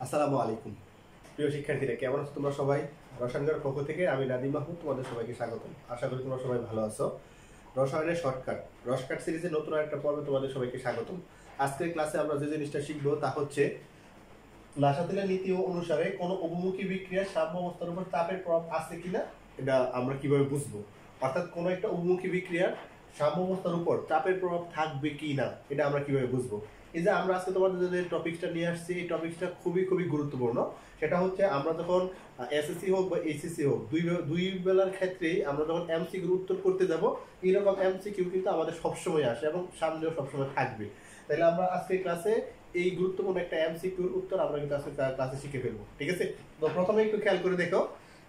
আসসালামু আলাইকুম প্রিয় শিক্ষার্থীরা, কেমন আছো তোমরা সবাই? রসায়নের পক্ষ থেকে আমি নাদিম মাহমুদ তোমাদের সবাইকে স্বাগতম। আশা করি তোমরা সবাই ভালো আছো। রসায়নের শর্টকাট সিরিজের নতুন একটা পর্বে তোমাদের সবাইকে স্বাগতম। আজকের ক্লাসে আমরা যে জিনিসটা শিখবো তা হচ্ছে লাসাতিলের নীতি অনুসারে কোনো অবমুখী বিক্রিয়ার সাম্যাবস্থার উপর চাপের প্রভাব আছে কিনা এটা আমরা কিভাবে বুঝবো, অর্থাৎ কোনো একটা অবমুখী বিক্রিয়ার সাম্যাবস্থার উপর চাপের প্রভাব থাকবে কি না এটা আমরা কিভাবে বুঝবো। এই যে আমরা আজকে তোমাদের যে টপিকসটা নিয়ে আসছি, এই টপিকসটা খুবই খুবই গুরুত্বপূর্ণ। সেটা হচ্ছে আমরা যখন এসএসসি হোক বা এইচএসসি হোক দুই বেলার ক্ষেত্রেই আমরা যখন এমসিকিউর উত্তর করতে যাব, এইরকম এমসিকিউ কিন্তু আমাদের সবসময় আসে এবং সামনেও সবসময় থাকবে। তাহলে আমরা আজকে ক্লাসে এই গুরুত্বপূর্ণ একটা এমসিকিউর উত্তর আমরা কিন্তু আজকে ক্লাসে শিখে ফেলবো, ঠিক আছে? তো প্রথমে একটু খেয়াল করে দেখো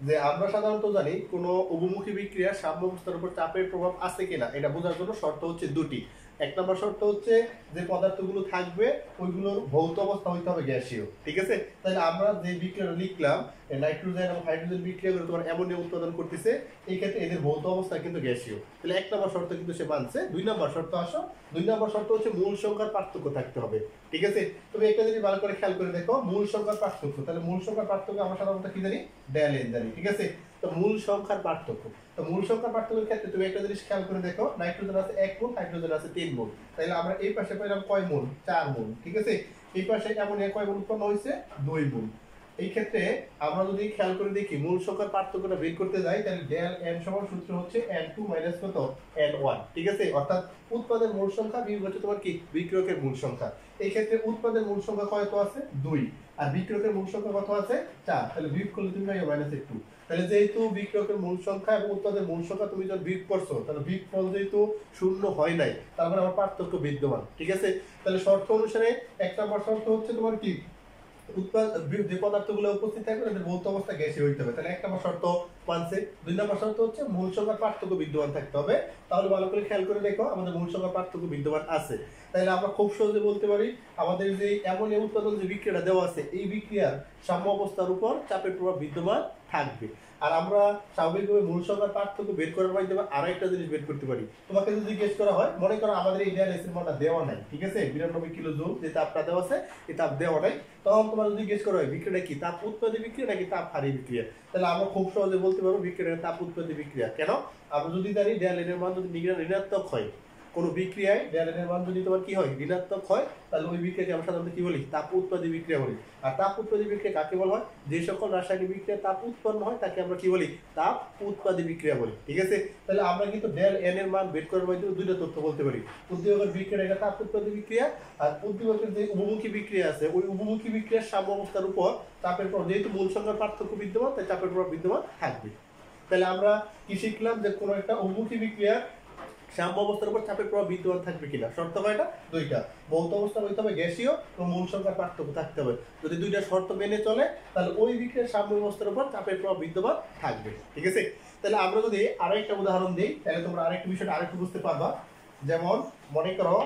যে আমরা সাধারণত জানি কোনো অবমুখী বিক্রিয়ার সাম্যাবস্থার উপর চাপের প্রভাব আছে কিনা এটা বোঝার জন্য শর্ত হচ্ছে দুটি। এক নম্বর শর্ত হচ্ছে যে পদার্থগুলো থাকবে ওইগুলোর ভৌত অবস্থা হইতে হবে গ্যাসীয়, ঠিক আছে? তাহলে আমরা যে বিক্রিয়া লিখলাম নাইট্রোজেন এবং হাইড্রোজেন বিক্রিয়া করে তোমার অ্যামোনিয়া উৎপাদন করতেছে, এই ক্ষেত্রে এদের ভৌত অবস্থা কিন্তু গ্যাসীয়। তাহলে এক নম্বর শর্ত কিন্তু সে মানছে। দুই নম্বর শর্ত আসো, দুই নম্বর শর্ত হচ্ছে মূল সংখ্যার পার্থক্য থাকতে হবে, ঠিক আছে? তুমি একটা জিনিস ভালো করে খেয়াল করে দেখো, মূল সংখ্যার পার্থক্য। তাহলে মূল সংখ্যার পার্থক্য আমরা সাধারণত কি জানি? ডেল এন জানি, ঠিক আছে? তো মূল সংখ্যার পার্থক্য, তো মূল সংখ্যার পার্থক্যের ক্ষেত্রে তুমি একটা জিনিস খেয়াল করে দেখো, নাইট্রোজেন আছে 1 মোল, হাইড্রোজেন আছে 3 মোল। তাহলে আমরা এই পাশে পেলাম কয় মোল? 4 মোল, ঠিক আছে? এই পাশে অ্যামোনিয়া কয় মোল উৎপন্ন হয়েছে? 2 মোল। এই ক্ষেত্রে আমরা যদি খেয়াল করে দেখি মূল সংখ্যার পার্থক্যটা বের করতে যাই, তাহলে ডেল এন সমান সূত্র হচ্ছে n2 মাইনাস কত? n1, ঠিক আছে? অর্থাৎ উৎপাদের মূল সংখ্যা বিয়োগ হচ্ছে তোমার কি বিক্রিয়কের মূল সংখ্যা। এই ক্ষেত্রে উৎপাদের মূল সংখ্যা কত আছে? 2, আর বিক্রিয়কের মূল সংখ্যা কত আছে? 4। তাহলে বিয়োগ করলে তুমি পাই -2। তাহলে যেহেতু বিক্রিয়কের মূল সংখ্যা এবং উৎপাদের মূল সংখ্যা তুমি যখন বিয়োগ করছো, তাহলে বিয়োগফল যেহেতু শূন্য হয় নাই, তার মানে আমার পার্থক্য বিদ্যমান, ঠিক আছে? তাহলে শর্ত অনুসারে এক নম্বর শর্ত হচ্ছে তোমার কি যে পদার্থগুলো উপস্থিত থাকবে তাদের ভৌত অবস্থা গ্যাসীয় হইতে হবে। তাহলে এক নম্বর শর্ত মানছে। দুই নম্বর শর্ত হচ্ছে মূল সংখ্যার পার্থক্য বিদ্যমান থাকতে হবে। তাহলে ভালো করে খেয়াল করে দেখো আমাদের মূল সংখ্যার পার্থক্য বিদ্যমান আছে। তাহলে আমরা খুব সহজে বলতে পারি আমাদের যে অ্যামোনিয়া উৎপাদন যে বিক্রিয়াটা দেওয়া আছে, এই বিক্রিয়ার সাম্য অবস্থার উপর চাপের প্রভাব বিদ্যমান থাকবে। আর আমরা স্বাভাবিকভাবে মূল সংখ্যার পার্থক্য বের করার মাধ্যমে আরো একটা জিনিস বের করতে পারি। তোমাকে যদি জিজ্ঞেস করা হয়, মনে করো আমাদের এই ডিএলএসের মানটা দেওয়া নাই, ঠিক আছে? 92 কিলো জুল যে তাপটা দেওয়া আছে, এই তাপ দেওয়া নাই, তখন তোমার যদি জিজ্ঞেস করা হয় বিক্রিয়াটা কি, তাপ উৎপাদী বিক্রিয়া নাকি তাপ হারি বিক্রিয়া, তাহলে আমরা খুব সহজে বলতে পারবো বিক্রিয়াটা তাপ উৎপাদী বিক্রিয়া। কেন? আমরা যদি জানি ডেল এর মান যদি ঋণাত্মক হয়, কোন বিক্রিয়ায় ডেল এর মান যদি তোমার কি হয়? ঋণাত্মক হয়, তাহলে ওই বিক্রিয়াকে আমরা সাধারণত কি বলি? তাপ উৎপাদী বিক্রিয়া বলি। আর তাপ উৎপাদী বিক্রিয়া কাকে বলা হয়? যে সকল রাসায়নিক বিক্রিয়া তাপ উৎপন্ন হয় তাকে আমরা কি বলি? তাপ উৎপাদী বিক্রিয়া বলি, ঠিক আছে? তাহলে আমরা কিন্তু ডেল এন এর মান বের করার মাধ্যমে দুইটা তথ্য বলতে পারি। উদ্দীপকের বিক্রিয়া এটা তাপ উৎপাদী বিক্রিয়া, আর উদ্দীপকের যে উপমুখী বিক্রিয়া আছে ওই উপমুখী বিক্রিয়ার সাম্যাবস্থার উপর চাপের প্রভাব, যেহেতু মূল সংখ্যার পার্থক্য বিদ্যমান তাই চাপের প্রভাব বিদ্যমান থাকবে। তাহলে আমরা কি শিখলাম? যে কোনো একটা অবমুখী বিক্রিয়া সাম্য অবস্থার উপর চাপের প্রভাব বিদ্যমান থাকবে কিনা। শর্ত কয়টা? দুইটা। ভৌত অবস্থা হইতে হবে গ্যাসীয় এবং মূল সংখ্যার পার্থক্য থাকতে হবে। যদি দুইটা শর্ত মেনে চলে তাহলে ওই বিক্রিয়ার সাম্য অবস্থার উপর চাপের প্রভাব বিদ্যমান থাকবে, ঠিক আছে? তাহলে আমরা যদি আরেকটা উদাহরণ দিই তাহলে তোমরা আরেকটা বিষয়টা আরেকটু বুঝতে পারবা। যেমন মনে করো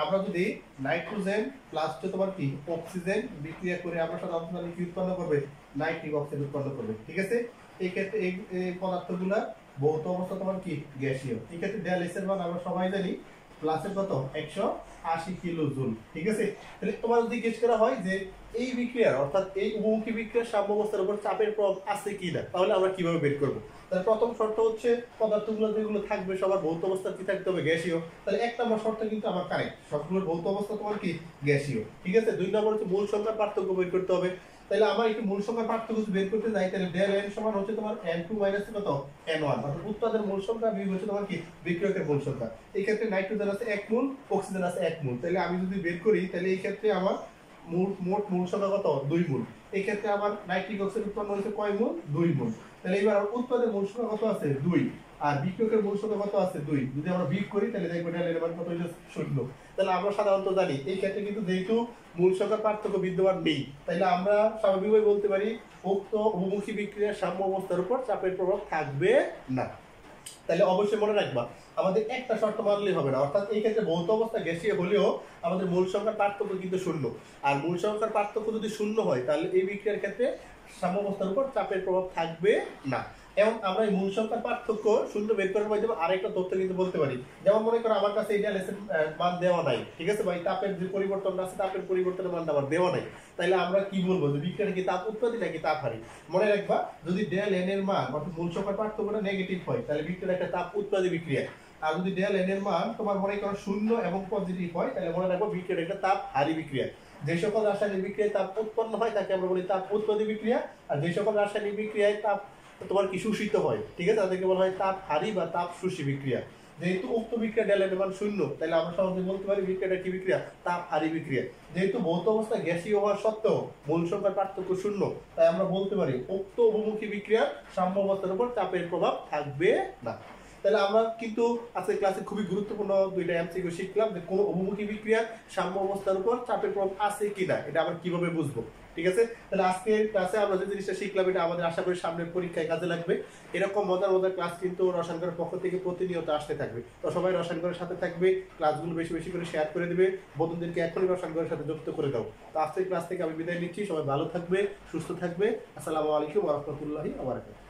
আমরা যদি নাইট্রোজেন প্লাস তোমার কি অক্সিজেন বিক্রিয়া করে আমরা সাধারণত কি উৎপন্ন করবে? নাইট্রিক অক্সাইড উৎপন্ন করবে, ঠিক আছে? এই ক্ষেত্রে এই পদার্থগুলা ভৌত অবস্থা তোমার কি গ্যাসীয়। এই ক্ষেত্রে ডেল এস এর মান আমরা সবাই জানি প্লাসের কত? 180 কিলো জুল, ঠিক আছে? তাহলে তোমার যদি জিজ্ঞেস করা হয় যে এই বিক্রিয়ার অর্থাৎ এই উপমুখী বিক্রিয়ার সাম্য অবস্থার উপর চাপের প্রভাব আছে কিনা, তাহলে আমরা কিভাবে বের করব? তাহলে প্রথম শর্ত হচ্ছে পদার্থগুলো যেগুলো থাকবে সবার ভৌত অবস্থা কি থাকতে হবে? গ্যাসীয়। তাহলে এক নম্বর শর্ত কিন্তু আমার কারেক্ট, সবগুলোর ভৌত অবস্থা তোমার কি গ্যাসীয়, ঠিক আছে? দুই নম্বর হচ্ছে মূল সংখ্যার পার্থক্য বের করতে হবে। তাহলে আমার একটু মূল সংখ্যার পার্থক্য বের করতে যাই, তাহলে ডেল এন সমান হচ্ছে তোমার n2 মাইনাস কত? n1, অর্থাৎ উৎপাদের মূল সংখ্যা বিয়োগ হচ্ছে তোমার কি বিক্রিয়কের মূল সংখ্যা। এই ক্ষেত্রে নাইট্রোজেন আছে 1 মোল, অক্সিজেন আছে 1 মোল। তাহলে আমি যদি বের করি তাহলে এই ক্ষেত্রে আমার মোট মূল সংখ্যা কত? 2 মোল। এই ক্ষেত্রে আমার নাইট্রিক অক্সাইড উৎপন্ন হয়েছে কয় মোল? 2 মোল। তাহলে এবার উৎপাদের মূল সংখ্যা কত আছে? 2, আর বিক্রিয়কের মূল সংখ্যা কত আছে? 2। যদি আমরা বিয়োগ করি তাহলে দেখব ডেল এর মান কত হইছে? 0। তাহলে আমরা সাধারণত জানি এই ক্ষেত্রে কিন্তু যেহেতু মূল সংখ্যার পার্থক্য বিদ্যমান নেই, তাইলে আমরা স্বাভাবিকভাবে বলতে পারি উক্ত অবমুখী বিক্রিয়ার সাম্য অবস্থার উপর চাপের প্রভাব থাকবে না। তাহলে অবশ্যই মনে রাখবা আমাদের একটা শর্ত মানলেই হবে না, অর্থাৎ এই ক্ষেত্রে ভৌত অবস্থা গ্যাসীয় হলেও আমাদের মূল সংখ্যার পার্থক্য কিন্তু শূন্য। আর মূল সংখ্যার পার্থক্য যদি শূন্য হয় তাহলে এই বিক্রিয়ার ক্ষেত্রে সাম্যাবস্থার উপর চাপের প্রভাব থাকবে না। এবং আমরা এই মূল সংখ্যার পার্থক্য শূন্য বের করার মাধ্যমে আরেকটা তথ্য কিন্তু বলতে পারি। যেমন মনে করো আমার কাছে এটা লেসের মান দেওয়া নাই, ঠিক আছে ভাই, তাপের যে পরিবর্তনটা আছে তাপের পরিবর্তনের মানটা আমার দেওয়া নাই, তাইলে আমরা কি বলবো যে বিক্রিয়া কি তাপ উৎপত্তি নাকি তাপ হারি। মনে রাখবা যদি ডেল এন এর মান অর্থাৎ মূল সংখ্যার পার্থক্যটা নেগেটিভ হয় তাহলে বিক্রিয়া একটা তাপ উৎপাদী বিক্রিয়া, আর যদি ডেল এন এর মান তোমার মনে করো শূন্য এবং পজিটিভ হয় তাহলে মনে রাখবো বিক্রিয়া একটা তাপ হারি বিক্রিয়া। যে সকল রাসায়নিক বিক্রিয়ায় তাপ উৎপন্ন হয় তাকে আমরা বলি তাপ উৎপাদী বিক্রিয়া, আর যে সকল রাসায়নিক বিক্রিয়ায় তাপ তোমার কি শোষিত হয়, ঠিক আছে, তাদেরকে বলা হয় তাপ হারি বা তাপ শোষী বিক্রিয়া। যেহেতু উক্ত বিক্রিয়া ডেল এর মান শূন্য তাহলে আমরা সহজে বলতে পারি বিক্রিয়াটা কি বিক্রিয়া, তাপ হারি বিক্রিয়া। যেহেতু ভৌত অবস্থা গ্যাসীয় হওয়া সত্ত্বেও মূল সংখ্যার পার্থক্য শূন্য, তাই আমরা বলতে পারি উক্ত অবমুখী বিক্রিয়ার সাম্য অবস্থার উপর চাপের প্রভাব থাকবে না। তাহলে আমরা কিন্তু আজকে ক্লাসে খুবই গুরুত্বপূর্ণ দুইটা এমসিকিউ শিখলাম যে কোন অবমুখী বিক্রিয়ার সাম্য অবস্থার উপর চাপের প্রভাব আছে কিনা এটা আমরা কিভাবে বুঝবো, ঠিক আছে। তাহলে আজকের ক্লাসে আমরা যে জিনিসটা শিখলাম এটা আমাদের আশা করি সামনের পরীক্ষায় কাজে লাগবে। এরকম মজার মজার ক্লাস কিন্তু রসায়নগরের পক্ষ থেকে প্রতিনিয়ত আসতে থাকবে। তো সবাই রসায়নগরের সাথে থাকবে, ক্লাসগুলো বেশি বেশি করে শেয়ার করে দিবে, বন্ধুদেরকে এখনই রসায়নগরের সাথে যুক্ত করে দাও। তো আজকের ক্লাস থেকে আমি বিদায় নিচ্ছি, সবাই ভালো থাকবে, সুস্থ থাকবে। আসসালামু আলাইকুম ওয়া রাহমাতুল্লাহি ওয়া বারাকাতুহু।